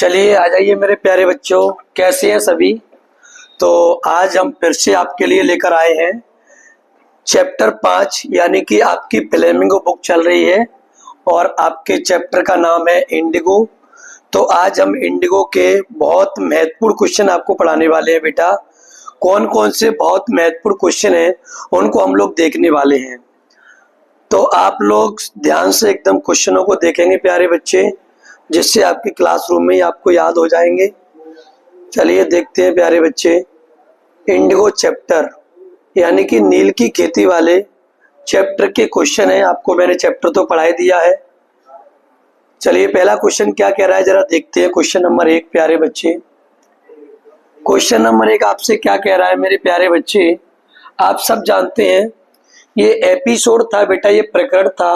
चलिए आ जाइए मेरे प्यारे बच्चों, कैसे हैं सभी। तो आज हम फिर से आपके लिए लेकर आए हैं चैप्टर 5 यानी कि आपकी फ्लेमिंगो बुक चल रही है और आपके चैप्टर का नाम है इंडिगो। तो आज हम इंडिगो के बहुत महत्वपूर्ण क्वेश्चन आपको पढ़ाने वाले हैं बेटा। कौन कौन से बहुत महत्वपूर्ण क्वेश्चन हैं उनको हम लोग देखने वाले हैं। तो आप लोग ध्यान से एकदम क्वेश्चनों को देखेंगे प्यारे बच्चे, जिससे आपके क्लासरूम में ही आपको याद हो जाएंगे। चलिए देखते हैं प्यारे बच्चे, इंडिगो चैप्टर यानी कि नील की खेती वाले चैप्टर के क्वेश्चन है। आपको मैंने चैप्टर तो पढ़ाई दिया है। चलिए पहला क्वेश्चन क्या कह रहा है जरा देखते हैं। क्वेश्चन नंबर 1 प्यारे बच्चे, क्वेश्चन नंबर 1 आपसे क्या कह रहा है मेरे प्यारे बच्चे। आप सब जानते हैं ये एपिसोड था बेटा, ये प्रकरण था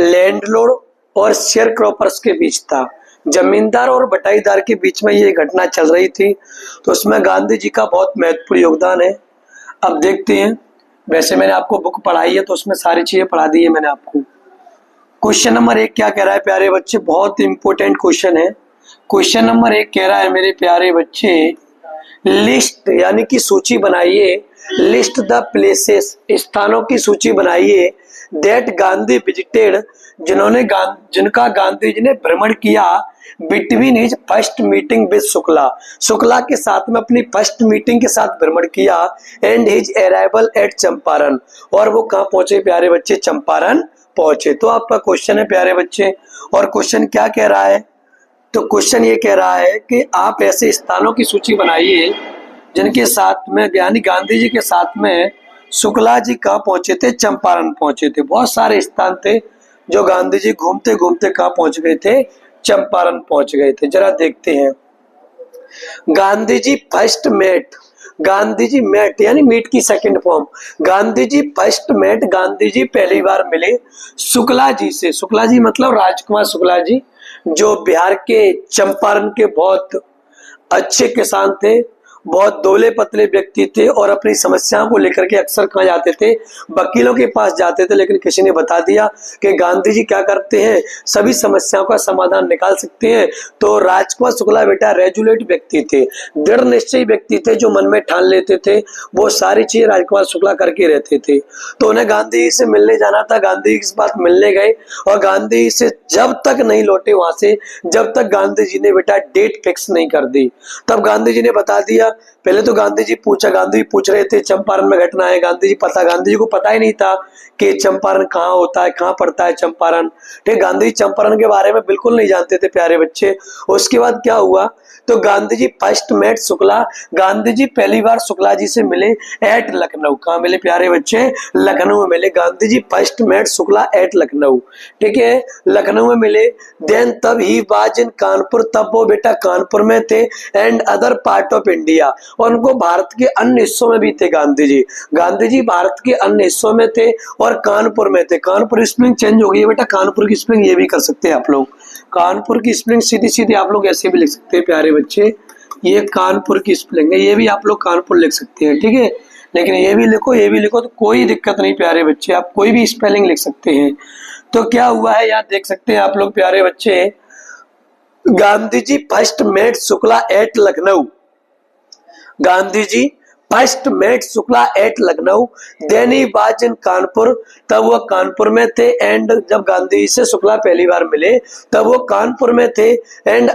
लैंडलॉर्ड और शेयर क्रॉपर्स के बीच था। जमींदार और बटाईदार के बीच में ये घटना चल रही थी, तो उसमें गांधी जी का बहुत महत्वपूर्ण योगदान है। अब देखते हैं, वैसे मैंने आपको बुक पढ़ाई है तो उसमें सारी चीजें पढ़ा दी है मैंने आपको। क्वेश्चन नंबर 1 क्या कह रहा है प्यारे बच्चे, बहुत इंपॉर्टेंट क्वेश्चन है। क्वेश्चन नंबर 1 कह रहा है मेरे प्यारे बच्चे, लिस्ट यानी कि सूची बनाइए, लिस्ट द प्लेसेस स्थानों की सूची बनाइए दैट गांधी विजिटेड जिनका गांधी जी ने भ्रमण किया between his first meeting with Shukla, Shukla के साथ में अपनी फर्स्ट मीटिंग के साथ भ्रमण किया, and his arrival at Champaran, और वो कहाँ पहुंचे प्यारे बच्चे, चंपारण पहुंचे। तो आपका क्वेश्चन है प्यारे बच्चे, और क्वेश्चन क्या कह रहा है, तो क्वेश्चन ये कह रहा है कि आप ऐसे स्थानों की सूची बनाइए जिनके साथ में यानी गांधी जी के साथ में शुक्ला जी कहाँ पहुंचे थे, चंपारण पहुंचे थे। बहुत सारे स्थान थे जो गांधी जी घूमते घूमते कहाँ पहुंच गए थे, चंपारण पहुंच गए थे। जरा देखते हैं, Gandhi ji first met, Gandhi ji met यानी मीट की second form, Gandhi ji first met, Gandhi ji पहली बार मिले शुक्ला जी से। शुक्ला जी मतलब राजकुमार शुक्ला जी, जो बिहार के चंपारण के बहुत अच्छे किसान थे, बहुत दोले पतले व्यक्ति थे और अपनी समस्याओं को लेकर के अक्सर कहाँ जाते थे, वकीलों के पास जाते थे। लेकिन किसी ने बता दिया कि गांधी जी क्या करते हैं, सभी समस्याओं का समाधान निकाल सकते हैं। तो राजकुमार शुक्ला बेटा रेजुलेट व्यक्ति थे, दृढ़ निश्चयी व्यक्ति थे, जो मन में ठान लेते थे वो सारी चीजें राजकुमार शुक्ला करके रहते थे। तो उन्हें गांधी जी से मिलने जाना था, गांधी जी के पास मिलने गए और गांधी जी से जब तक नहीं लौटे वहां से, जब तक गांधी जी ने बेटा डेट फिक्स नहीं कर दी, तब गांधी जी ने बता दिया। पहले तो गांधी जी पूछ रहे थे चंपारण में घटना है, गांधी जी को पता ही नहीं था कि चंपारण कहाँ होता है, कहाँ पड़ता है चंपारण। ठीक, गांधी जी चंपारण के बारे में बिल्कुल नहीं जानते थे प्यारे बच्चे। उसके बाद क्या हुआ, तो गांधी जी फर्स्ट मेट शुक्ला, गांधी जी पहली बार शुक्ला जी से मिले एट लखनऊ। कहाँ मिले प्यारे बच्चे, लखनऊ में मिले। Gandhi ji first met Shukla at Lucknow, ठीक है, लखनऊ में मिले। देन तब ही वाज इन कानपुर, तब वो बेटा कानपुर में थे, and other part of India, और उनको भारत के अन्य हिस्सों में भी थे गांधी जी भारत के अन्य हिस्सों में थे और कानपुर में थे। कानपुर स्पेलिंग चेंज हो गई है बेटा, कानपुर की स्पेलिंग ये भी कर सकते हैं आप लोग, कानपुर की स्पेलिंग सीधी सीधी आप लोग ऐसे भी लिख सकते हैं प्यारे बच्चे, ये कानपुर की स्पेलिंग है, ये भी आप लोग कानपुर लिख सकते हैं, ठीक है। लेकिन ये भी लिखो तो कोई दिक्कत नहीं प्यारे बच्चे, आप कोई भी स्पेलिंग लिख सकते हैं। तो क्या हुआ है यहाँ देख सकते हैं आप लोग प्यारे बच्चे, Gandhi ji first met Shukla at Lucknow, Gandhi ji first met Shukla at Lucknow, then he was in Kanpur, तब वो कानपुर में थे, एंड जब गांधी जी से शुक्ला पहली बार मिले तब वो कानपुर में थे, and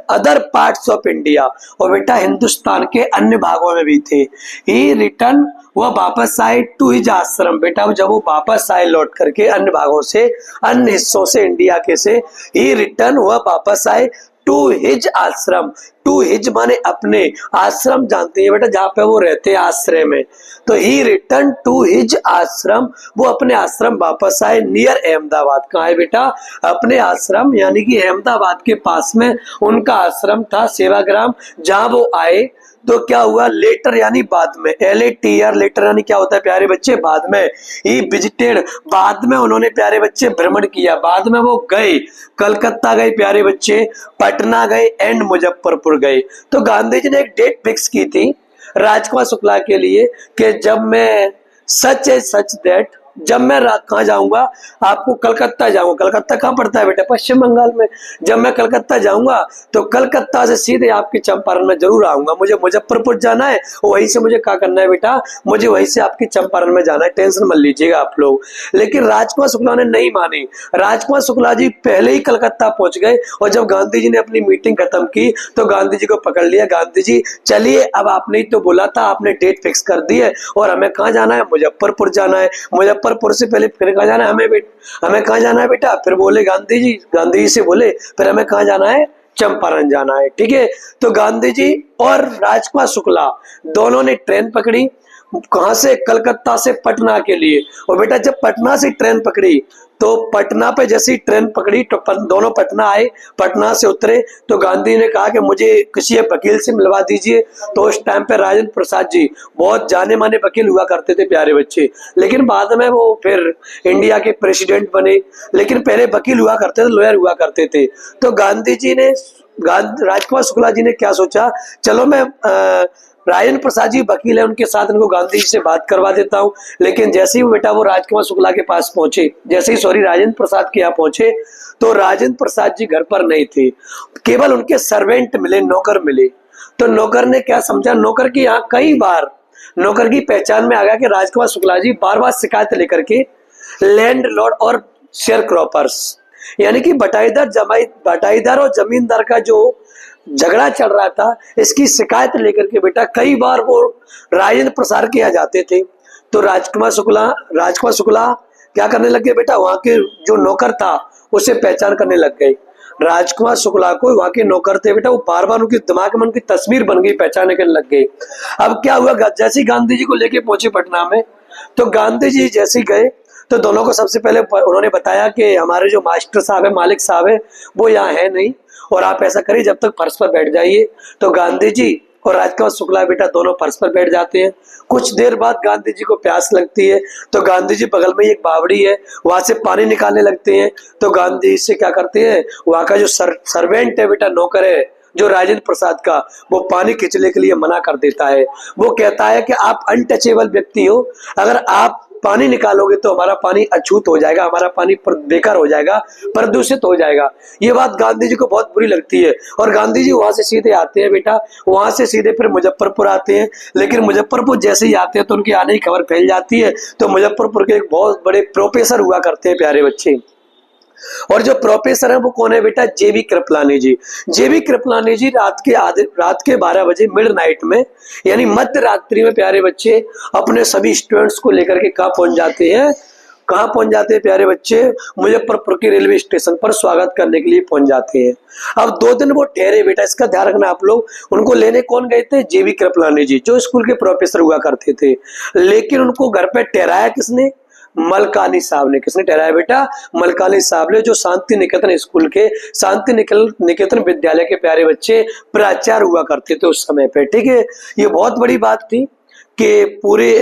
other parts of India, और बेटा हिंदुस्तान के अन्य भागों में भी थे। ही रिटर्न, वह वापस आए टू हिज आश्रम, बेटा जब वो वापस आए लौट करके अन्य भागों से, अन्य हिस्सों से इंडिया के से, ही रिटर्न वह वापस आए टू हिज आश्रम, टू हिज माने अपने, आश्रम जानते हैं बेटा जहाँ पे वो रहते हैं आश्रय में, तो ही रिटर्न टू हिज आश्रम, वो अपने आश्रम वापस आए, नियर अहमदाबाद। कहाँ है बेटा, अपने आश्रम यानी कि अहमदाबाद के पास में उनका आश्रम था सेवाग्राम, जहाँ वो आए। तो क्या हुआ, लेटर यानी बाद में, LATR लेटर यानी क्या होता है प्यारे बच्चे, बाद में। ही विजिटेड, बाद में उन्होंने प्यारे बच्चे भ्रमण किया, बाद में वो गए, कलकत्ता गए प्यारे बच्चे, पटना गए, एंड मुजफ्फरपुर गए। तो गांधी जी ने एक डेट फिक्स की थी राजकुमार शुक्ला के लिए कि जब मैं सच दैट जब मैं कहाँ जाऊंगा, आपको कलकत्ता जाऊंगा। कलकत्ता कहाँ पड़ता है बेटा? पश्चिम बंगाल में। जब मैं कलकत्ता जाऊंगा तो कलकत्ता से सीधे आपके चंपारण में जरूर आऊंगा। मुझे मुजफ्फरपुर जाना है, वहीं से मुझे क्या करना है बेटा? मुझे वहीं से आपकी चंपारण में जाना है। टेंशन मत लीजिएगा आप लोग। लेकिन राजकुमार शुक्ला ने नहीं मानी। राजकुमार शुक्ला जी पहले ही कलकत्ता पहुंच गए और जब गांधी जी ने अपनी मीटिंग खत्म की तो गांधी जी को पकड़ लिया। गांधी जी चलिए, अब आपने ही तो बोला था, आपने डेट फिक्स कर दी है और हमें कहाँ जाना है? मुजफ्फरपुर जाना है। मुजफ्फरपुर से पहले फिर कहाँ जाना है हमें कहाँ जाना है बेटा? फिर बोले गांधी जी से बोले फिर हमें कहाँ जाना है? चंपारण जाना है। ठीक है, तो गांधी जी और राजकुमार शुक्ला दोनों ने ट्रेन पकड़ी। कहां से? कलकत्ता से पटना के लिए। और बेटा जब पटना से ट्रेन पकड़ी तो पटना पे जैसी ट्रेन पकड़ी तो दोनों पटना आए। पटना से उतरे तो गांधी ने कहा कि मुझे किसी वकील से मिलवा दीजिए। तो उस टाइम पे राजेंद्र प्रसाद जी बहुत जाने माने वकील हुआ करते थे प्यारे बच्चे, लेकिन बाद में वो फिर इंडिया के प्रेसिडेंट बने। लेकिन पहले वकील हुआ करते थे, लॉयर हुआ करते थे। तो गांधी जी ने राजकुमार शुक्ला जी ने क्या सोचा, चलो मैं राजेंद्र प्रसाद जी वकील है, उनके साथ इनको गांधी जी से बात करवा देता हूँ। लेकिन जैसे ही बेटा वो राजकुमार शुक्ला के पास पहुंचे, राजेंद्र प्रसाद के यहाँ पहुंचे तो राजेंद्र प्रसाद जी घर पर नहीं थे। केवल उनके सर्वेंट मिले, नौकर मिले। तो नौकर ने क्या समझा, नौकर की यहाँ कई बार नौकर की पहचान में आ गया कि राजकुमार शुक्ला जी बार बार शिकायत लेकर के लैंड लॉर्ड और शेयर क्रॉपर्स यानी कि बटाईदार और जमींदार का जो झगड़ा चल रहा था, इसकी शिकायत लेकर के बेटा कई बार वो राजेंद्र प्रसाद के यहाँ जाते थे। तो राजकुमार शुक्ला क्या करने लग गए बेटा, वहां के जो नौकर था उसे पहचान करने लग गए। राजकुमार शुक्ला को वहां के नौकर थे बेटा, वो बार बार उनके दिमाग में उनकी तस्वीर बन गई, पहचानने करने लग गए। अब क्या हुआ, जैसे गांधी जी को लेके पहुंचे पटना में, तो गांधी जी जैसे गए तो दोनों को सबसे पहले उन्होंने बताया कि हमारे जो मास्टर साहब है, मालिक साहब है, वो यहाँ है नहीं, और आप ऐसा करिए जब तक फर्श पर बैठ जाइए। तो गांधी जी और राजकुमार शुक्ला बेटा दोनों फर्श पर बैठ जाते हैं। कुछ देर बाद गांधी जी को प्यास लगती है तो गांधी जी बगल में एक बावड़ी है, वहां से पानी निकालने लगते हैं। तो गांधी जी से क्या करते हैं, वहां का जो सर्वेंट है बेटा, नौकर है जो राजेंद्र प्रसाद का, वो पानी खींचने के लिए मना कर देता है। वो कहता है कि आप अनटचेबल व्यक्ति हो, अगर आप पानी निकालोगे तो हमारा पानी अछूत हो जाएगा, हमारा पानी बेकार हो जाएगा, प्रदूषित हो जाएगा। ये बात गांधी जी को बहुत बुरी लगती है और गांधी जी वहां से सीधे आते हैं बेटा, वहां से सीधे फिर मुजफ्फरपुर आते हैं। लेकिन मुजफ्फरपुर जैसे ही आते हैं तो उनकी आने की खबर फैल जाती है। तो मुजफ्फरपुर के एक बहुत बड़े प्रोफेसर हुआ करते हैं प्यारे बच्चे, और जो प्रोफेसर है वो कौन है बेटा, जेबी कृपलानी जी। जेबी कृपलानी जी रात के 12 बजे मिड नाइट में यानी मध्य रात्रि में प्यारे बच्चे अपने सभी स्टूडेंट्स को लेकर के कहाँ पहुंच जाते हैं प्यारे बच्चे, मुजफ्फरपुर के रेलवे स्टेशन पर स्वागत करने के लिए पहुंच जाते हैं। अब 2 दिन वो ठहरे बेटा, इसका ध्यान रखना आप लोग। उनको लेने कौन गए थे, जेबी कृपलानी जी, जो स्कूल के प्रोफेसर हुआ करते थे। लेकिन उनको घर पे ठहराया किसने, मलकानी साहब ने। किसने ठहराया बेटा, मलकानी साहब ने, जो शांति निकेतन स्कूल के, शांति निकेतन विद्यालय के प्यारे बच्चे प्राचार्य हुआ करते थे उस समय पे। ठीक है, ये बहुत बड़ी बात थी कि पूरे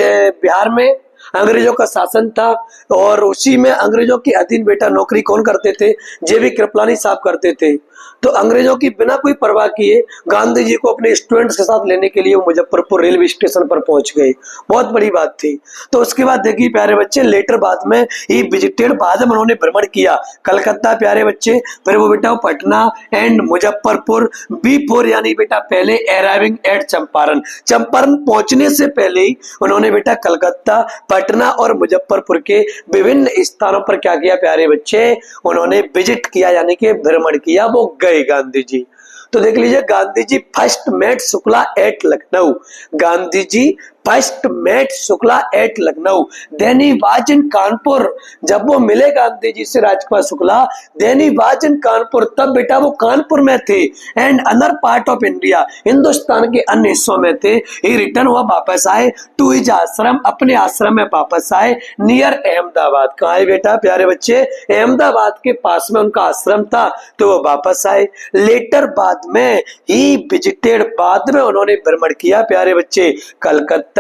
बिहार में अंग्रेजों का शासन था और उसी में अंग्रेजों के अधीन बेटा नौकरी कौन करते थे, जेबी कृपलानी साहब करते थे। तो अंग्रेजों की बिना कोई परवाह किए गांधी जी को अपने स्टूडेंट्स के साथ लेने के लिए मुजफ्फरपुर रेलवे स्टेशन पर पहुंच गए। बहुत बड़ी बात थी। तो उसके बाद देखिए प्यारे बच्चे, लेटर बाद में ही विजिटेड, बाद में उन्होंने भ्रमण किया कलकत्ता प्यारे बच्चे, फिर वो बेटा पटना एंड मुजफ्फरपुर, बिफोर यानी बेटा पहले अराइविंग एट चंपारण पहुंचने से पहले ही उन्होंने बेटा कलकत्ता, पटना और मुजफ्फरपुर के विभिन्न स्थानों पर क्या किया प्यारे बच्चे, उन्होंने विजिट किया यानी कि भ्रमण किया, वो गए गांधी जी। तो देख लीजिए, Gandhi ji first met Shukla at Lucknow, Gandhi ji first met Shukla at Lucknow, then he was in Kanpur. जब वो मिले गांधी जी से Rajkumar Shukla, then he was in Kanpur, तब बेटा वो कानपुर में थे। And other part of India, Hindustan के अन्य हिस्सों में थे। ही रिटर्न, हुआ वापस आए टू हिज आश्रम, अपने आश्रम में वापस आए, नियर अहमदाबाद। कहाँ है बेटा प्यारे बच्चे, अहमदाबाद के पास में उनका आश्रम था, तो वो वापस आए। लेटर बाद में ही विजिटेड, बाद में उन्होंने भ्रमण किया प्यारे बच्चे Calcutta,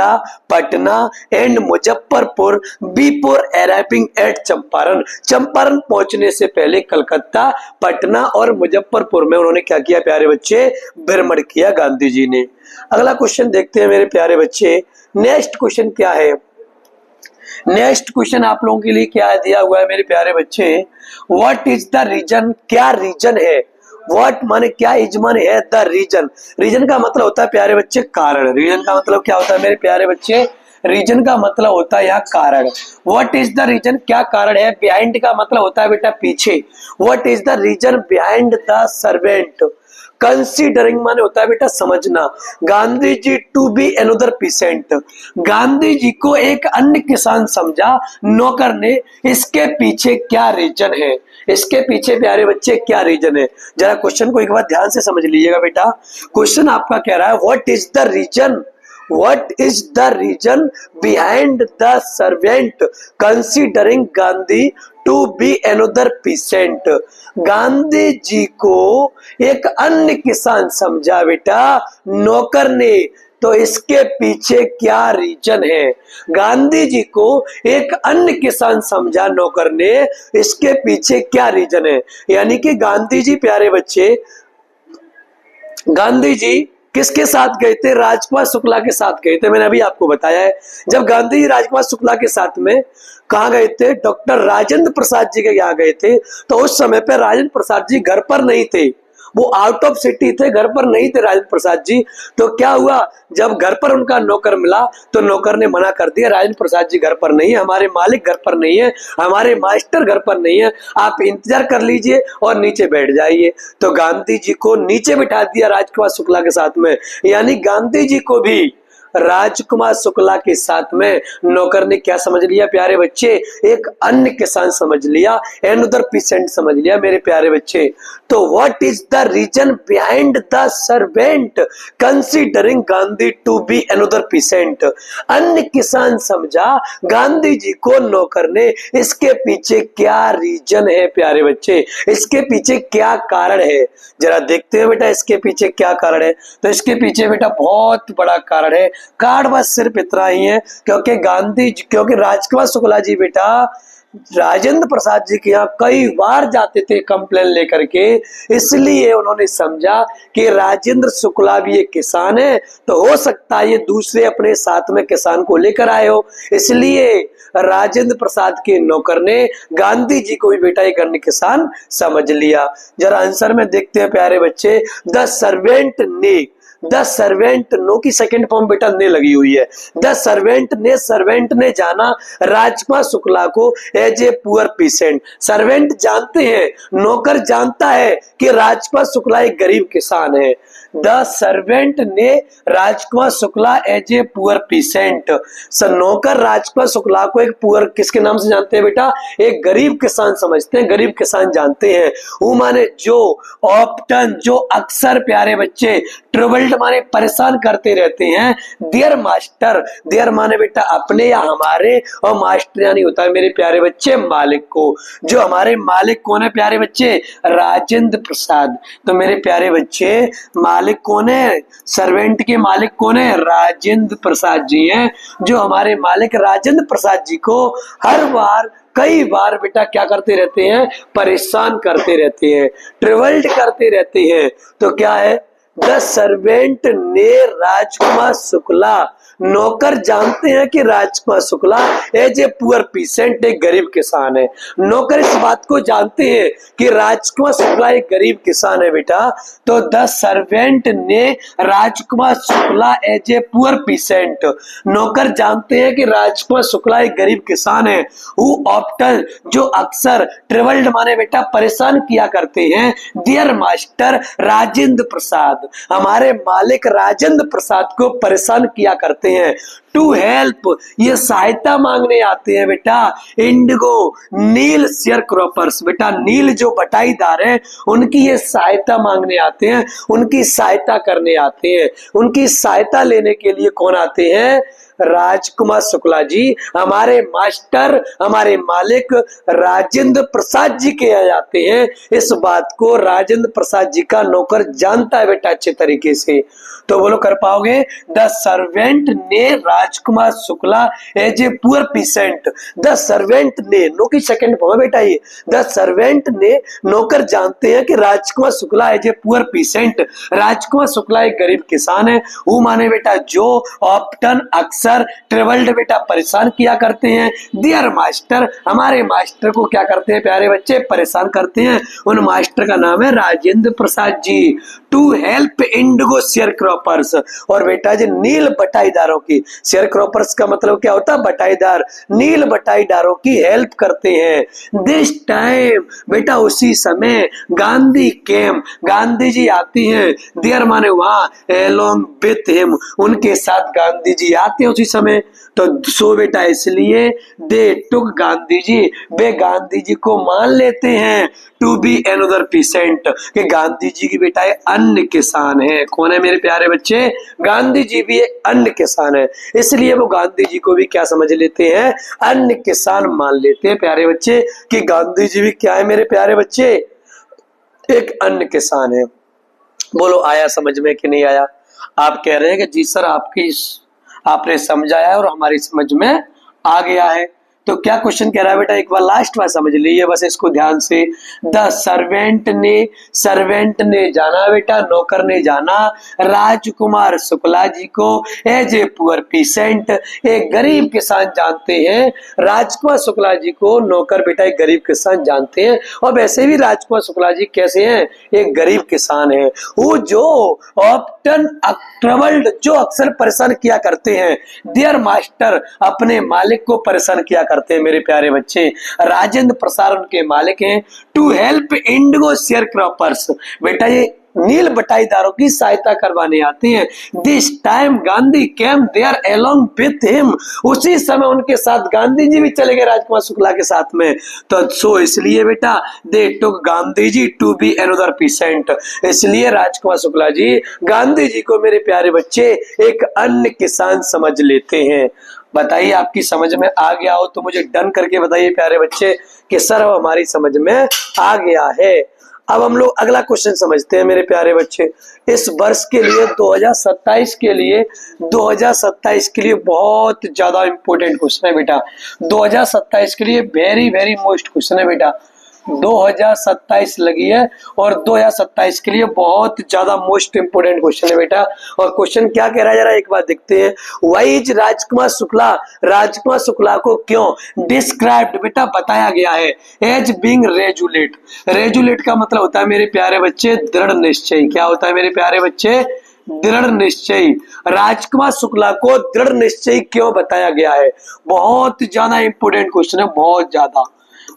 Patna and Muzaffarpur, before arriving at Champaran पहुंचने से पहले कलकत्ता, पटना और मुजफ्फरपुर में उन्होंने क्या किया प्यारे बच्चे, भ्रमण किया गांधी जी ने। अगला क्वेश्चन देखते हैं मेरे प्यारे बच्चे। नेक्स्ट क्वेश्चन क्या है, नेक्स्ट क्वेश्चन आप लोगों के लिए क्या दिया हुआ है मेरे प्यारे बच्चे, व्हाट इज द रीजन, क्या रीजन है, व्हाट माने क्या इज माने है द रीजन, रीजन का मतलब होता है प्यारे बच्चे कारण, रीजन का मतलब क्या होता है मेरे प्यारे बच्चे, रीजन का मतलब होता है यहाँ कारण। व्हाट इज द रीजन, क्या कारण है, बिहाइंड का मतलब होता है बेटा पीछे, what is the reason behind the servant, considering माने होता है बेटा समझना, Gandhi ji to be another peasant, Gandhi ji को एक अन्य किसान समझा नौकर ने, इसके पीछे क्या रीजन है, इसके पीछे प्यारे बच्चे क्या रीजन है। जरा क्वेश्चन को एक बार ध्यान से समझ लीजिएगा बेटा। क्वेश्चन आपका कह रहा है what is the reason, what is the reason behind the servant considering Gandhi to be another peasant, Gandhi ji को एक अन्य किसान समझा बेटा नौकर ने, तो इसके पीछे क्या रीजन है, गांधी जी को एक अन्य किसान समझा नौकर ने, इसके पीछे क्या रीजन है। यानी कि गांधी जी प्यारे बच्चे, गांधी जी किसके साथ गए थे, राजकुमार शुक्ला के साथ गए थे, मैंने अभी आपको बताया है। जब गांधी जी राजकुमार शुक्ला के साथ में कहा गए थे, डॉक्टर राजेंद्र प्रसाद जी के यहाँ गए थे, तो उस समय पे राजेंद्र प्रसाद जी घर पर नहीं थे, वो आउट ऑफ सिटी थे, घर पर नहीं थे राजेंद्र प्रसाद जी। तो क्या हुआ, जब घर पर उनका नौकर मिला तो नौकर ने मना कर दिया, राजेंद्र प्रसाद जी घर पर नहीं है, हमारे मालिक घर पर नहीं है, हमारे मास्टर घर पर नहीं है, आप इंतजार कर लीजिए और नीचे बैठ जाइए। तो गांधी जी को नीचे बिठा दिया राजकुमार शुक्ला के साथ में, यानी गांधी जी को भी राजकुमार शुक्ला के साथ में नौकर ने क्या समझ लिया प्यारे बच्चे, एक अन्य किसान समझ लिया, अनदर पीसेंट समझ लिया मेरे प्यारे बच्चे। तो what is the reason behind the servant considering Gandhi to be another peasant, अन्य किसान समझा गांधी जी को नौकर ने, इसके पीछे क्या रीजन है प्यारे बच्चे, इसके पीछे क्या कारण है। जरा देखते हैं बेटा इसके पीछे क्या कारण है। तो इसके पीछे बेटा बहुत बड़ा कारण है, कारण बस सिर्फ इतना ही है क्योंकि राजकुमार शुक्ला जी बेटा राजेंद्र प्रसाद जी के यहाँ कई बार जाते थे कंप्लेन लेकर के, इसलिए उन्होंने समझा कि राजेंद्र शुक्ला भी एक किसान है, तो हो सकता है ये दूसरे अपने साथ में किसान को लेकर आए हो, इसलिए राजेंद्र प्रसाद के नौकर ने गांधी जी को भी बेटा एक अन्य किसान समझ लिया। जरा आंसर में देखते हैं प्यारे बच्चे, द सर्वेंट ने, द सर्वेंट नो की सेकंड फॉर्म बेटा ने लगी हुई है, द सर्वेंट ने जाना राजकुमार शुक्ला को as a poor peasant, servant जानते हैं, नौकर जानता है कि राजकुमार शुक्ला एक गरीब किसान है, द सर्वेंट ने Rajkumar Shukla as a poor peasant, नौकर राजकुमार शुक्ला को एक पुअर किसके नाम से जानते हैं बेटा, एक गरीब किसान समझते हैं, गरीब किसान जानते हैं। वो माने जो ऑप्टन, जो अक्सर प्यारे बच्चे ट्रबल्ड माने परेशान करते रहते हैं, डियर मास्टर, डियर माने बेटा अपने या हमारे, और मास्टर यानी होता है मेरे प्यारे बच्चे मालिक को, जो हमारे मालिक कौन है प्यारे बच्चे, राजेंद्र प्रसाद। तो मेरे प्यारे बच्चे मालिक कौन है, सर्वेंट के मालिक कौन है, राजेंद्र प्रसाद जी हैं, जो हमारे मालिक राजेंद्र प्रसाद जी को हर बार कई बार बेटा क्या करते रहते हैं, परेशान करते रहते हैं, ट्रेवल्ड करते रहते हैं। तो क्या है, द सर्वेंट ने राजकुमार शुक्ला, नौकर जानते हैं कि Rajkumar Shukla as a poor peasant एक गरीब किसान है, नौकर इस बात को जानते हैं कि राजकुमार शुक्ला एक गरीब किसान है बेटा। तो द सर्वेंट ने Rajkumar Shukla as a poor peasant, नौकर जानते हैं कि राजकुमार शुक्ला एक गरीब किसान है, हु ऑप्टन, जो अक्सर ट्रेवल्ड माने बेटा परेशान किया करते हैं, डियर मास्टर राजेंद्र प्रसाद, हमारे मालिक राजेंद्र प्रसाद को परेशान किया करते हैं, टू हेल्प, ये सहायता मांगने आते हैं बेटा, इंडिगो नील शेयर क्रॉपर्स, बेटा नील जो बटाईदार हैं उनकी ये सहायता मांगने आते हैं, उनकी सहायता करने आते हैं, उनकी सहायता लेने के लिए कौन आते हैं, राजकुमार शुक्ला जी, हमारे मास्टर, हमारे मालिक राजेंद्र प्रसाद जी के यहाँ आते हैं। इस बात को राजेंद्र प्रसाद जी का नौकर जानता है बेटा अच्छे तरीके से। तो बोलो कर पाओगे, द सर्वेंट ने Rajkumar Shukla as a poor peasant, the servant ने, नो की सेकंड फॉर्म बेटा ये, द सर्वेंट ने, नौकर जानते हैं कि Rajkumar Shukla as a poor peasant, Rajkumar Shukla एक गरीब किसान है, वो माने बेटा जो ऑप्टन अक्सर सर ट्रेवल्ड बेटा परेशान किया करते हैं। डियर मास्टर, हमारे मास्टर को क्या करते हैं प्यारे बच्चे, परेशान करते हैं। उन मास्टर का नाम है Rajendra Prasad ji. To help indigo sharecroppers, और बेटा जी नील बटाईदारों की, शेयर क्रॉपर्स का मतलब क्या होता है, बटाईदार, नील बटाईदारों की हेल्प करते हैं। दिस टाइम बेटा उसी समय गांधी केम, गांधी जी आती हैं। देयर माने वहां, एलोंग विथ हिम, उनके साथ गांधी जी आते हैं उसी समय। तो सो बेटा इसलिए दे टुक गांधी जी, वे गांधी जी को मान लेते हैं टू बी अनदर पीसेंट, कि गांधी जी की बेटा अन्य किसान है। कौन है मेरे प्यारे बच्चे, गांधी जी भी एक अन्य किसान है, इसलिए वो गांधी जी को भी क्या समझ लेते हैं, अन्य किसान मान लेते हैं प्यारे बच्चे, कि गांधी जी भी क्या है मेरे प्यारे बच्चे, एक अन्य किसान है। बोलो आया समझ में कि नहीं आया? आप कह रहे हैं कि जी सर आपने समझाया और हमारी समझ में आ गया है। तो क्या क्वेश्चन कह रहा है बेटा, एक बार लास्ट बार समझ लीजिए बस इसको ध्यान से। द सर्वेंट ने जाना बेटा, नौकर ने जाना राजकुमार शुक्ला जी को एज ए पुअर पीसेंट, एक गरीब किसान जानते हैं राजकुमार शुक्ला जी को, नौकर बेटा एक गरीब किसान जानते हैं। और वैसे भी राजकुमार शुक्ला जी कैसे हैं, एक गरीब किसान है। वो जो ऑफ्टन ट्रबल्ड, जो अक्सर परेशान किया करते हैं, डियर मास्टर अपने मालिक को परेशान किया करते हैं मेरे प्यारे बच्चे। राजेंद्र प्रसाद उनके मालिक हैं। To help indigo sharecroppers, बेटा ये नील बटाईदारों की सहायता करवाने आते हैं। This time Gandhi came there along with him, उसी समय उनके साथ गांधी जी भी चले गए राजकुमार शुक्ला के साथ में। तो सो इसलिए बेटा दे टुक Gandhi ji to be another pheasant, इसलिए राजकुमार शुक्ला जी गांधी जी को मेरे प्यारे बच्चे एक अन्य किसान समझ लेते हैं। बताइए आपकी समझ में आ गया हो तो मुझे डन करके बताइए प्यारे बच्चे कि सर अब हमारी समझ में आ गया है। अब हम लोग अगला क्वेश्चन समझते हैं मेरे प्यारे बच्चे। इस वर्ष के लिए 2027 के लिए, 2027 के लिए बहुत ज्यादा इंपॉर्टेंट क्वेश्चन है बेटा। 2027 के लिए वेरी वेरी मोस्ट क्वेश्चन है बेटा। 2027 लगी है और 2027 के लिए बहुत ज्यादा मोस्ट इंपोर्टेंट क्वेश्चन है बेटा। और क्वेश्चन क्या कह रहा है जरा एक बार देखते हैं। वाई इज राजकुमार शुक्ला, राजकुमार शुक्ला को क्यों डिस्क्राइब्ड बेटा बताया गया है एज बीइंग रेजुलेट। रेजुलेट का मतलब होता है मेरे प्यारे बच्चे दृढ़ निश्चय। क्या होता है मेरे प्यारे बच्चे, दृढ़ निश्चय। राजकुमार शुक्ला को दृढ़ निश्चय क्यों बताया गया है, बहुत ज्यादा इंपोर्टेंट क्वेश्चन है, बहुत ज्यादा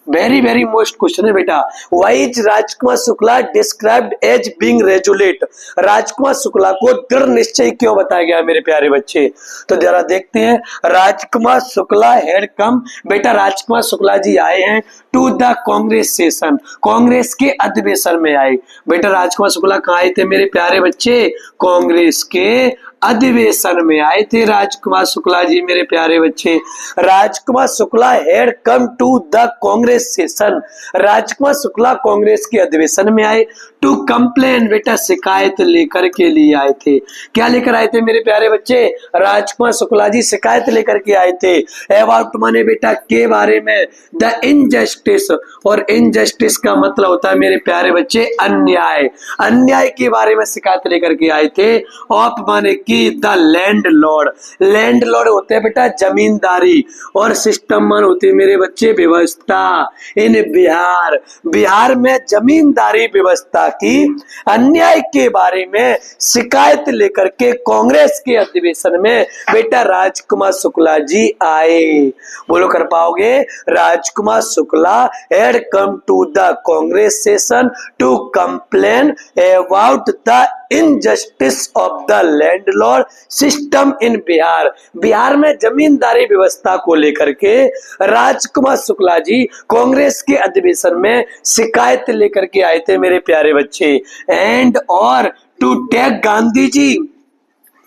वेरी वेरी मोस्ट क्वेश्चन है बेटा। Why is Rajkumar Shukla described as being resolute, Rajkumar Shukla को दृढ़ निश्चय क्यों बताया गया मेरे प्यारे बच्चे। तो जरा देखते हैं। राजकुमार शुक्ला हैड कम, बेटा राजकुमार शुक्ला जी आए हैं to the Congress session, Congress के अधिवेशन में आए। बेटा राजकुमार शुक्ला कहाँ आए थे मेरे प्यारे बच्चे, कांग्रेस के अधिवेशन में आए थे राजकुमार शुक्ला जी मेरे प्यारे बच्चे। Rajkumar Shukla had come to the Congress session, Rajkumar Shukla Congress के अधिवेशन में आए। टू कंप्लेन, बेटा शिकायत लेकर के लिए आए थे। क्या लेकर आए थे मेरे प्यारे बच्चे, राजकुमार शुक्ला जी शिकायत लेकर के आए थे। अबाउट माने बेटा के बारे में, द इनजस्टिस, और इनजस्टिस का मतलब होता है मेरे प्यारे बच्चे अन्याय, अन्याय के बारे में शिकायत लेकर के आए थे। ऑफ माने की द लैंडलॉर्ड, लैंडलॉर्ड होते हैं बेटा जमींदारी, और सिस्टम मान होते हैं मेरे बच्चे व्यवस्था। इन बिहार, बिहार में जमींदारी व्यवस्था की अन्याय के बारे में शिकायत लेकर के कांग्रेस के अधिवेशन में बेटा राजकुमार शुक्ला जी आए। बोलो कर पाओगे, Rajkumar Shukla had come to the Congress session to complain about the injustice of the landlord system in Bihar, Bihar में जमींदारी व्यवस्था को लेकर के राजकुमार शुक्ला जी कांग्रेस के अधिवेशन में शिकायत लेकर के आए थे मेरे प्यारे बच्चे। एंड और to take Gandhi ji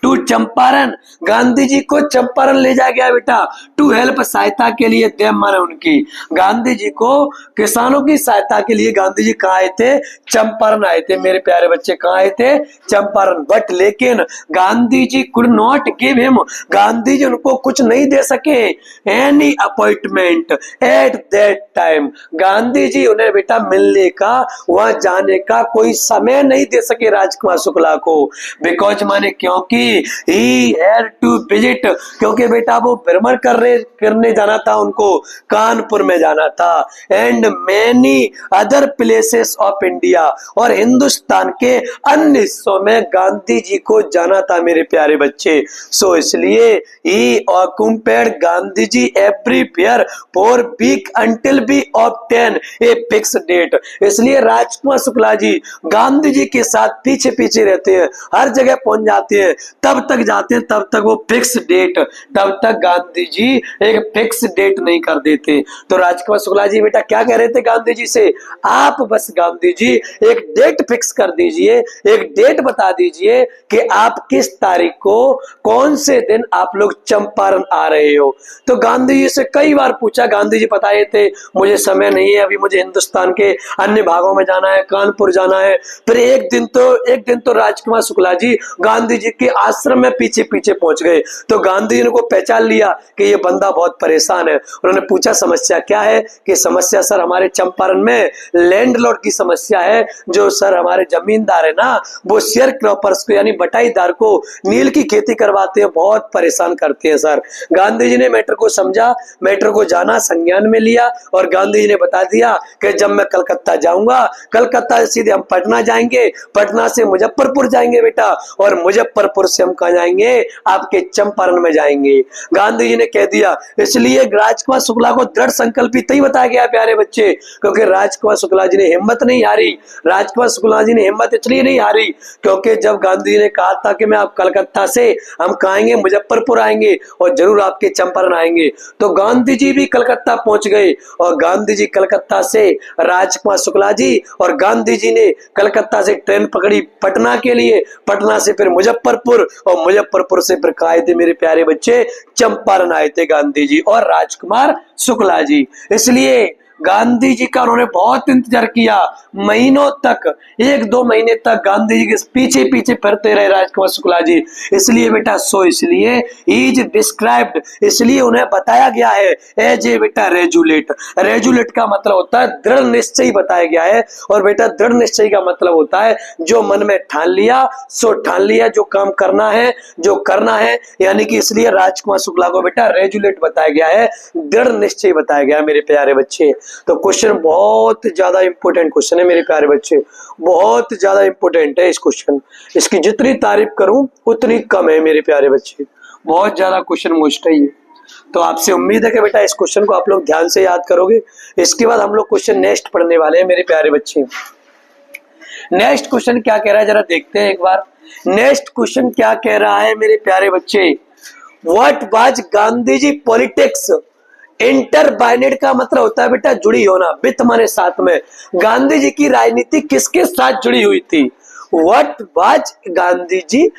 to Champaran, Gandhi ji को चंपारण ले जाया गया बेटा। टू हेल्प, सहायता के लिए, देम माने उनकी, गांधी जी को किसानों की सहायता के लिए गांधी जी कहाँ आए थे, चंपारण आए थे मेरे प्यारे बच्चे। कहाँ आए थे, चंपारण। बट लेकिन Gandhi ji could not give him, Gandhi ji उनको कुछ नहीं दे सके any appointment at that time, Gandhi ji उन्हें बेटा मिलने का, वहां जाने का कोई समय नहीं दे सके राजकुमार शुक्ला को। बिकॉज माने क्योंकि ही हैड टू विजिट, क्योंकि बेटा वो भ्रमण करने जाना था, उनको कानपुर में जाना था, and many other places of India, और हिंदुस्तान के अन्य हिस्सों में गांधी जी को जाना था मेरे प्यारे बच्चे। सो इसलिए ही occupied Gandhi ji everywhere for week until be obtain a fix date. इसलिए राजकुमार शुक्ला जी गांधी जी के साथ पीछे पीछे रहते हैं, हर जगह पहुंच जाते हैं, तब तक जाते हैं तब तक वो फिक्स डेट, तब तक गांधी जी एक फिक्स डेट नहीं कर देते। तो राजकुमार शुक्ला जी बेटा क्या कह रहे थे गांधी जी से, आप बस गांधी जी एक डेट फिक्स कर दीजिए, एक डेट बता दीजिए कि आप किस तारीख को कौन से दिन आप लोग चंपारण आ रहे हो। तो गांधी जी से कई बार पूछा, गांधी जी बताए थे मुझे समय नहीं है, अभी मुझे हिंदुस्तान के अन्य भागों में जाना है, कानपुर जाना है। फिर एक दिन तो राजकुमार शुक्ला जी गांधी जी के आश्रम में पीछे पीछे पहुंच गए। तो गांधी जी को पहचान लिया कि ये बंदा बहुत परेशान है। उन्होंने पूछा समस्या क्या है, कि समस्या सर हमारे चंपारण में लैंडलॉर्ड की समस्या है, जो सर हमारे जमींदार है ना, वो शेयर क्रॉपर्स को यानी बटाईदार को नील की खेती करवाते हैं, बहुत परेशान करते हैं सर। गांधी जी ने मैटर को समझा, मैटर को जाना, संज्ञान में लिया, और गांधी जी ने बता दिया कि जब मैं कलकत्ता जाऊंगा, कलकत्ता से सीधे हम पटना जाएंगे, पटना से मुजफ्फरपुर जाएंगे बेटा, और मुजफ्फरपुर से हम कहाँ जाएंगे, आपके चंपारण में जाएंगे। गांधी जी ने कह दिया। इसलिए राजकुमार शुक्ला को दृढ़ संकल्पित ही बताया गया प्यारे बच्चे, क्योंकि राजकुमार शुक्ला जी ने हिम्मत नहीं हारी। राजकुमार शुक्ला जी ने हिम्मत इसलिए नहीं हारी क्योंकि जब गांधी जी ने कहा था कि मैं आप कलकत्ता से हम कहेंगे मुजफ्फरपुर आएंगे और जरूर आपके चंपारण आएंगे, तो गांधी जी भी कलकत्ता पहुंच गए, और गांधी जी कलकत्ता से राजकुमार शुक्ला जी और गांधी जी ने कलकत्ता से ट्रेन पकड़ी पटना के लिए, पटना से फिर मुजफ्फरपुर, और मुजफ्फरपुर से फिर आए थे मेरे प्यारे बच्चे चंपारण आए थे गांधी जी और राजकुमार शुक्ला जी। इसलिए गांधी जी का उन्होंने बहुत इंतजार किया, महीनों तक, 1-2 महीने तक गांधी जी के पीछे पीछे फिरते रहे राजकुमार शुक्ला जी। इसलिए बेटा इसलिए इज डिस्क्राइब्ड, इसलिए उन्हें बताया गया है एज ए बेटा रेजुलेट। रेजुलेट का मतलब होता है दृढ़ निश्चय बताया गया है, और बेटा दृढ़ निश्चय का मतलब होता है जो मन में ठान लिया सो ठान लिया, जो काम करना है जो करना है, यानी कि इसलिए राजकुमार शुक्ला को बेटा रेजुलेट बताया गया है, दृढ़ निश्चय बताया गया है मेरे प्यारे बच्चे। तो क्वेश्चन बहुत ज्यादा इंपॉर्टेंट क्वेश्चन है मेरे प्यारे बच्चे, बहुत ज्यादा इंपॉर्टेंट है इस क्वेश्चन, इसकी जितनी तारीफ करूं उतनी कम है मेरे प्यारे बच्चे, बहुत ज्यादा क्वेश्चन मोस्ट है ये। तो आपसे उम्मीद है कि बेटा इस क्वेश्चन को आप लोग ध्यान से याद करोगे। इसके बाद हम लोग क्वेश्चन नेक्स्ट पढ़ने वाले हैं मेरे प्यारे बच्चे। नेक्स्ट क्वेश्चन क्या कह रहा है जरा देखते हैं एक बार। नेक्स्ट क्वेश्चन क्या कह रहा है मेरे प्यारे बच्चे, what was Gandhi ji politics. Intertwined का मतलब होता है बेटा जुड़ी होना, वित्त माने साथ में। गांधी जी की राजनीति किसके साथ जुड़ी हुई थी, what was Gandhi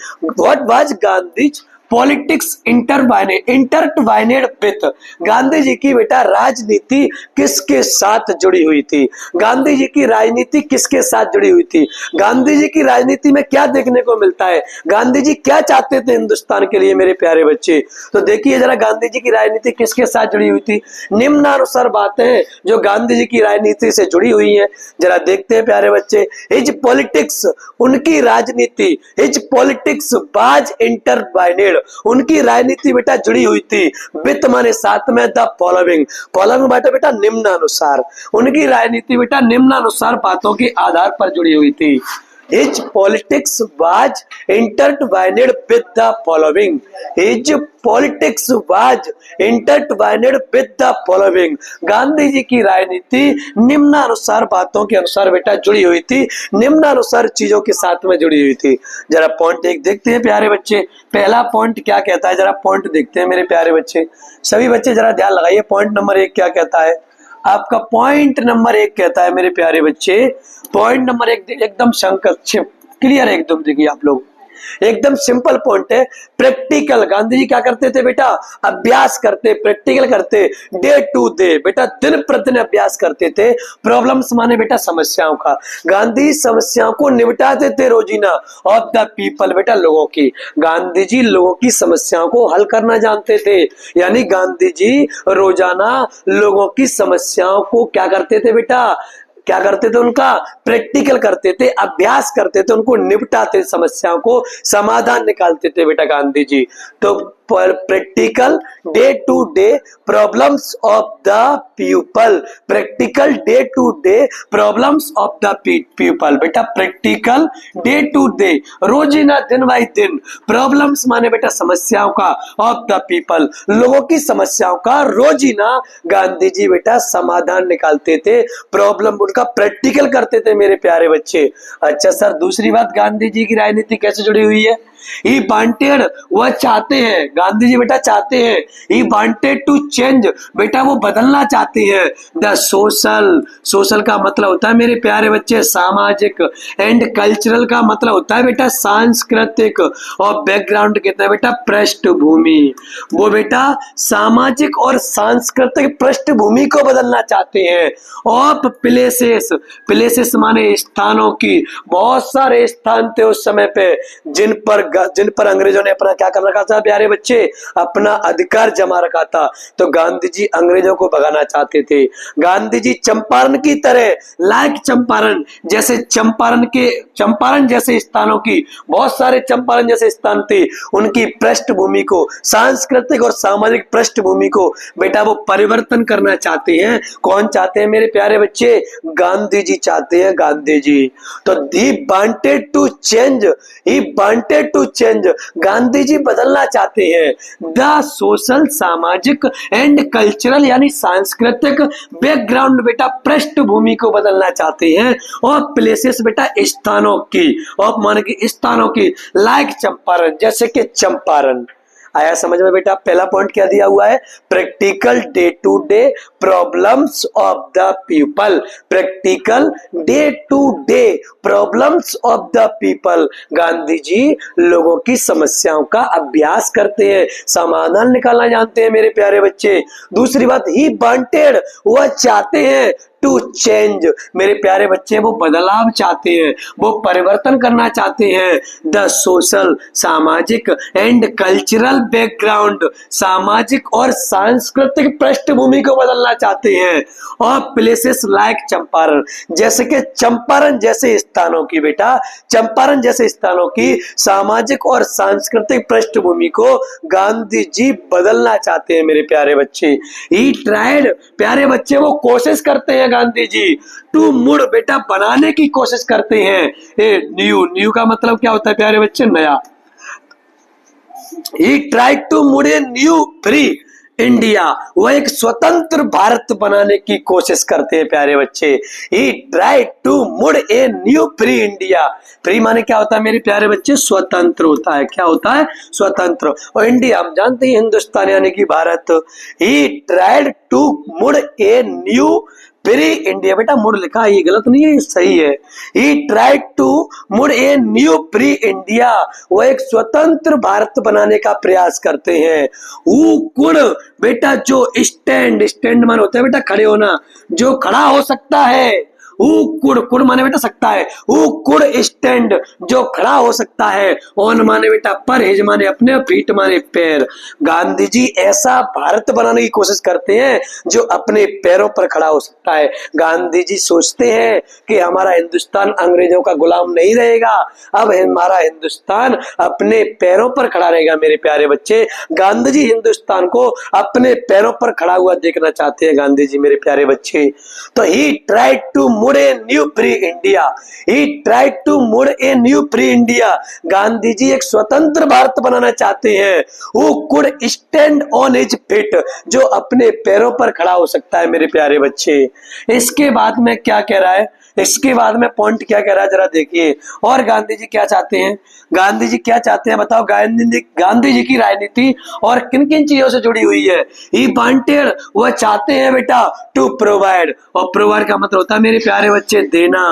politics intertwined with, Gandhi ji की बेटा राजनीति किसके साथ जुड़ी हुई थी, गांधी जी की राजनीति किसके साथ जुड़ी हुई थी, गांधी जी की राजनीति में क्या देखने को मिलता है, गांधी जी क्या चाहते थे हिंदुस्तान के लिए मेरे प्यारे बच्चे। तो देखिए जरा गांधी जी की राजनीति किसके साथ जुड़ी हुई थी, निम्नानुसार बातें जो गांधी जी की राजनीति से जुड़ी हुई हैं, जरा देखते हैं प्यारे बच्चे। हिज पॉलिटिक्स, उनकी राजनीति, हिज पॉलिटिक्स वाज इंटरबाइनेड, उनकी राजनीति बेटा जुड़ी हुई थी वित्त माने साथ में द फॉलोइंग, फॉलोइंग बेटा निम्नानुसार, उनकी राजनीति बेटा निम्नानुसार बातों के आधार पर जुड़ी हुई थी। His politics was intertwined with the following. His politics was intertwined with the following. Gandhi ji की राजनीति निम्नानुसार बातों के अनुसार बेटा जुड़ी हुई थी, निम्नानुसार चीजों के साथ में जुड़ी हुई थी। जरा पॉइंट 1 देखते हैं प्यारे बच्चे, पहला पॉइंट क्या कहता है, जरा पॉइंट देखते हैं मेरे प्यारे बच्चे। सभी बच्चे जरा ध्यान लगाइए, पॉइंट नंबर 1 क्या कहता है आपका। पॉइंट नंबर 1 कहता है मेरे प्यारे बच्चे, पॉइंट नंबर 1 एकदम संक्षिप्त क्लियर है एकदम, देखिए आप लोग एकदम सिंपल पॉइंट है। प्रैक्टिकल, गांधी जी क्या करते थे बेटा, अभ्यास करते, प्रैक्टिकल करते, डे टू डे बेटा दिन प्रतिदिन अभ्यास करते थे। प्रॉब्लम्स माने बेटा समस्याओं का, गांधी समस्याओं को निपटाते थे रोजीना ऑफ द पीपल, बेटा लोगों की। गांधी जी लोगों की समस्याओं को हल करना जानते थे, यानी गांधी जी रोजाना लोगों की समस्याओं को क्या करते थे बेटा, क्या करते थे, उनका प्रैक्टिकल करते थे, अभ्यास करते थे, उनको निपटाते, समस्याओं को समाधान निकालते थे बेटा गांधी जी। तो practical day to day problems of the people, practical day to day problems of the people. बेटा प्रैक्टिकल डे टू डे, रोजीना दिन बाई दिन, प्रॉब्लम्स माने बेटा समस्याओं का, ऑफ द पीपल लोगों की समस्याओं का रोजीना गांधी जी बेटा समाधान निकालते थे, प्रॉब्लम उनका प्रैक्टिकल करते थे मेरे प्यारे बच्चे। अच्छा सर, दूसरी बात, गांधी जी की राजनीति कैसे जुड़ी हुई है? ही वांटेड, वह चाहते हैं, गांधी जी बेटा चाहते हैं, ही वांटेड टू चेंज, बेटा वो बदलना चाहते हैं, द सोशल, सोशल का मतलब होता है मेरे प्यारे बच्चे सामाजिक, एंड कल्चरल का मतलब होता है बेटा सांस्कृतिक, और बैकग्राउंड कहते हैं बेटा पृष्ठभूमि। वो बेटा सामाजिक और सांस्कृतिक पृष्ठभूमि को बदलना चाहते हैं। ऑफ प्लेसेस, प्लेसेस माने स्थानों की, बहुत सारे स्थान थे उस समय पे जिन पर अंग्रेजों ने अपना क्या कर रखा था प्यारे बच्चे, अपना अधिकार जमा रखा था। तो गांधी जी अंग्रेजों को भगाना चाहते थे। गांधी जी चंपारण की तरह, लाइक चंपारण जैसे, चंपारण जैसे स्थानों की, बहुत सारे चंपारण जैसे स्थान थे, उनकी पृष्ठभूमि को, सांस्कृतिक और सामाजिक पृष्ठभूमि को बेटा वो परिवर्तन करना चाहते हैं। कौन चाहते हैं मेरे प्यारे बच्चे? गांधी जी चाहते हैं, गांधी जी। तो he wanted to change, he wanted to change, Gandhi ji बदलना चाहते हैं द सोशल, सामाजिक एंड कल्चरल यानी सांस्कृतिक बैकग्राउंड बेटा पृष्ठभूमि को बदलना चाहते हैं, और प्लेसेस बेटा स्थानों की, और मान के स्थानों की, लाइक चंपारण जैसे कि चंपारण। आया समझ में बेटा? पहला पॉइंट क्या दिया हुआ है? Practical day to day problems of the people, practical day to day problems of the people. Gandhi ji लोगों की समस्याओं का अभ्यास करते हैं, समाधान निकालना जानते हैं मेरे प्यारे बच्चे। दूसरी बात, ही वांटेड, वह चाहते हैं टू चेंज, मेरे प्यारे बच्चे वो बदलाव चाहते हैं, वो परिवर्तन करना चाहते हैं। द सोशल, सामाजिक एंड कल्चरल बैकग्राउंड, सामाजिक और सांस्कृतिक पृष्ठभूमि को बदलना चाहते हैं। और प्लेसेस लाइक चंपारण, जैसे कि चंपारण जैसे स्थानों की बेटा, चंपारण जैसे स्थानों की सामाजिक और सांस्कृतिक पृष्ठभूमि को गांधी जी बदलना चाहते हैं मेरे प्यारे बच्चे। ही ट्राइड, प्यारे बच्चे वो कोशिश करते हैं गांधी जी, टू मुड़ बेटा बनाने की कोशिश करते हैं। न्यू, न्यू का मतलब क्या होता है प्यारे बच्चे? नया। He tried to मुड़ ए न्यू फ्री इंडिया, वह एक स्वतंत्र भारत बनाने की कोशिश करते हैं प्यारे बच्चे। He tried to मुड़ a new free India, free माने क्या होता है मेरे प्यारे बच्चे? स्वतंत्र होता है। क्या होता है? स्वतंत्र। और इंडिया हम जानते हैं हिंदुस्तान यानी कि भारत। He tried to मुड़ ए न्यू फ्री इंडिया, बेटा मुड़ लिखा है, ये गलत नहीं है, ये सही है। ही tried to mould a new free India, वो एक स्वतंत्र भारत बनाने का प्रयास करते हैं। हु कुड, बेटा जो स्टैंड, स्टैंड मान होता है बेटा खड़े होना, जो खड़ा हो सकता है। हु कुड, कुड माने बेटा सकता है, हु कुड स्टैंड जो खड़ा हो सकता है, ऑन माने बेटा पर, हिज माने अपने, फीट माने पैर। गांधी जी ऐसा भारत बनाने की कोशिश करते हैं जो अपने पैरों पर खड़ा हो सकता है। गांधी जी सोचते हैं कि हमारा हिंदुस्तान अंग्रेजों का गुलाम नहीं रहेगा, अब हमारा हिंदुस्तान अपने पैरों पर खड़ा रहेगा मेरे प्यारे बच्चे। गांधी जी हिंदुस्तान को अपने पैरों पर खड़ा हुआ देखना चाहते हैं गांधी जी मेरे प्यारे बच्चे। तो ही tried to mould a new free India, he tried to mould a new free India, Gandhi ji एक स्वतंत्र भारत बनाना चाहते हैं। Who could stand on his feet, जो अपने पैरों पर खड़ा हो सकता है मेरे प्यारे बच्चे। इसके बाद में क्या कह रहा है? इसके बाद में पॉइंट क्या कह रहा है जरा देखिए। और गांधी जी क्या चाहते हैं? गांधी जी क्या चाहते हैं बताओ? गांधी जी की राजनीति और किन किन चीजों से जुड़ी हुई है? ही वांटेड, वह चाहते हैं बेटा टू प्रोवाइड, और प्रोवाइड का मतलब होता है मेरे प्यारे बच्चे देना।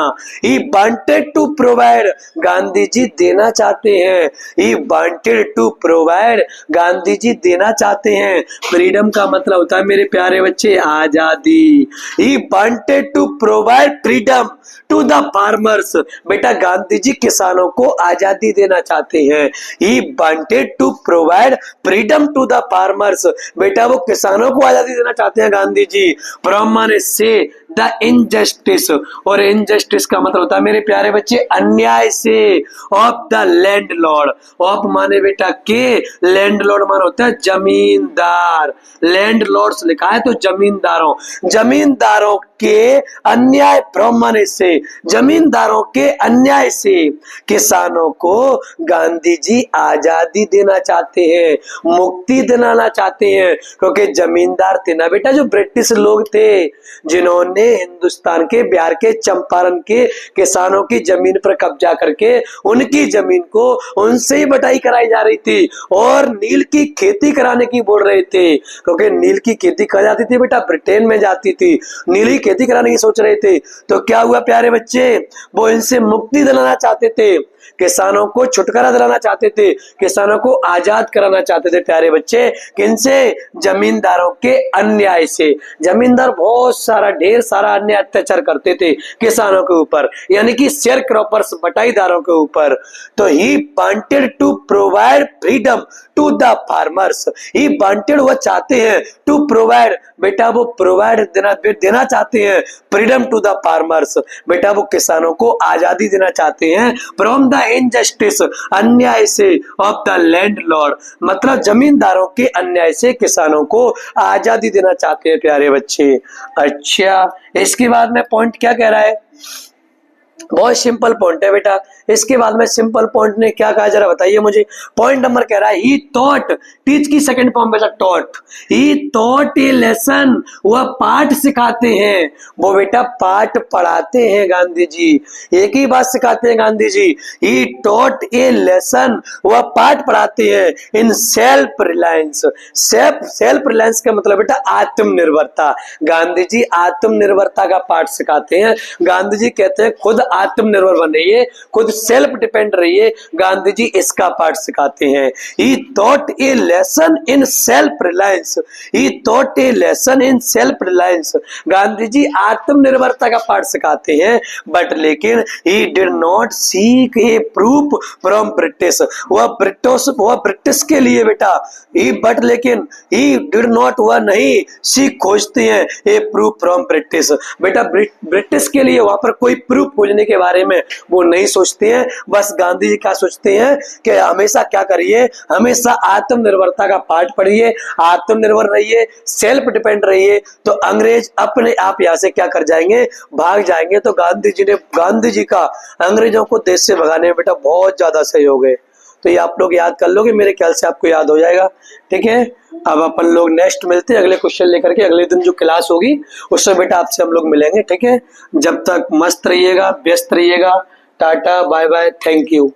He wanted to provide, Gandhi ji देना चाहते हैं। He wanted to provide, Gandhi ji देना चाहते हैं। फ्रीडम का मतलब होता है मेरे प्यारे बच्चे आजादी। He wanted to provide freedom to the farmers, बेटा गांधी जी किसानों को आजादी देना चाहते हैं। He wanted to provide freedom to the farmers, बेटा वो किसानों को आजादी देना चाहते हैं गांधी जी। फ्रॉम माने से, द इनजस्टिस, और इनजस्टिस का मतलब होता है मेरे प्यारे बच्चे अन्याय से, ऑफ द लैंडलॉर्ड, ऑफ माने बेटा के, लैंडलॉर्ड माने होता है जमींदार, लैंडलॉर्ड्स लिखा है तो जमींदारों, जमींदारों के अन्याय, फ्रॉम माने से, जमींदारों के अन्याय से किसानों को गांधी जी आजादी देना चाहते हैं, मुक्ति दिलाना चाहते हैं, क्योंकि जमींदार थे ना बेटा जो ब्रिटिश लोग थे जिन्होंने हिंदुस्तान के बिहार के चंपारण के किसानों की जमीन पर कब्जा करके उनकी जमीन को उनसे ही बटाई कराई जा रही थी और नील की खेती कराने की बोल रहे थे, क्योंकि नील की खेती कहाँ जाती थी बेटा, ब्रिटेन में जाती थी, नील की खेती कराने की सोच रहे थे। तो क्या हुआ प्यारे बच्चे, वो इनसे मुक्ति दिलाना चाहते थे, किसानों को छुटकारा दिलाना चाहते थे, किसानों को आजाद कराना चाहते थे प्यारे बच्चे, किनसे, जमींदारों के अन्याय से। जमींदार बहुत सारा ढेर सारा अन्याय अत्याचार करते थे किसानों के ऊपर, यानी कि शेयर क्रॉपर्स बटाईदारों के ऊपर। तो he wanted to provide freedom to the farmers, he wanted, वो चाहते हैं, टू प्रोवाइड बेटा वो प्रोवाइड देना चाहते हैं, फ्रीडम टू द फार्मर्स बेटा वो किसानों को आजादी देना चाहते हैं, फ्रॉम द इनजस्टिस अन्याय से, ऑफ द लैंडलॉर्ड मतलब जमींदारों के अन्याय से किसानों को आजादी देना चाहते हैं प्यारे बच्चे। अच्छा, इसके बाद में पॉइंट क्या कह रहा है, बहुत सिंपल पॉइंट है बेटा। इसके बाद में सिंपल पॉइंट ने क्या कहा जरा बताइए मुझे। पॉइंट नंबर कह रहा है ही थॉट, टीच की सेकंड फॉर्म बेटा taught, he thought a lesson, वह पाठ सिखाते हैं, वो बेटा पाठ पढ़ाते हैं गांधी जी, एक ही बात सिखाते हैं गांधी जी, ही थॉट ए लेसन, वह पाठ पढ़ाते हैं इन सेल्फ रिलायंस, सेल्फ रिलायंस का मतलब बेटा आत्मनिर्भरता, गांधी जी आत्मनिर्भरता का पाठ सिखाते हैं। गांधी जी कहते हैं खुद आत्मनिर्भर बन रहिए, खुद सेल्फ डिपेंड रहिए, गांधी जी इसका पाठ सिखाते हैं। He thought a lesson in self reliance, he thought a lesson in self reliance, Gandhi ji आत्मनिर्भरता का पाठ सिखाते हैं, बट लेकिन he did not seek a proof from British, वह ब्रिटिश के लिए बेटा ही, बट लेकिन ही डिड नॉट, वह नहीं सीख खोजते हैं ए प्रूफ फ्रॉम ब्रिटिश, बेटा ब्रिटिश के लिए वहां पर कोई प्रूफ खोजने के बारे में वो नहीं सोचते हैं। बस गांधी जी क्या सोचते हैं कि हमेशा क्या करिए, हमेशा आत्मनिर्भरता का पाठ पढ़िए, आत्मनिर्भर रहिए, सेल्फ डिपेंड रहिए, तो अंग्रेज अपने आप यहाँ से क्या कर जाएंगे, भाग जाएंगे। तो गांधी जी का अंग्रेजों को देश से भगाने में बेटा बहुत ज्यादा सहयोग है। तो ये आप लोग याद कर लोगे, मेरे ख्याल से आपको याद हो जाएगा। ठीक है, अब अपन लोग नेक्स्ट मिलते हैं अगले क्वेश्चन लेकर के, अगले दिन जो क्लास होगी उससे बेटा आपसे हम लोग मिलेंगे। ठीक है, जब तक मस्त रहिएगा, व्यस्त रहिएगा, tata bye bye, thank you.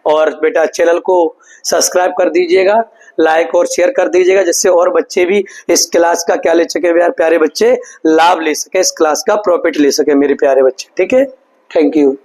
और बेटा चैनल को सब्सक्राइब कर दीजिएगा, लाइक और शेयर कर दीजिएगा, जिससे और बच्चे भी इस क्लास का क्या ले सके, यार प्यारे बच्चे लाभ ले सके, इस क्लास का प्रॉफिट ले सके मेरे प्यारे बच्चे। ठीक है, थैंक यू।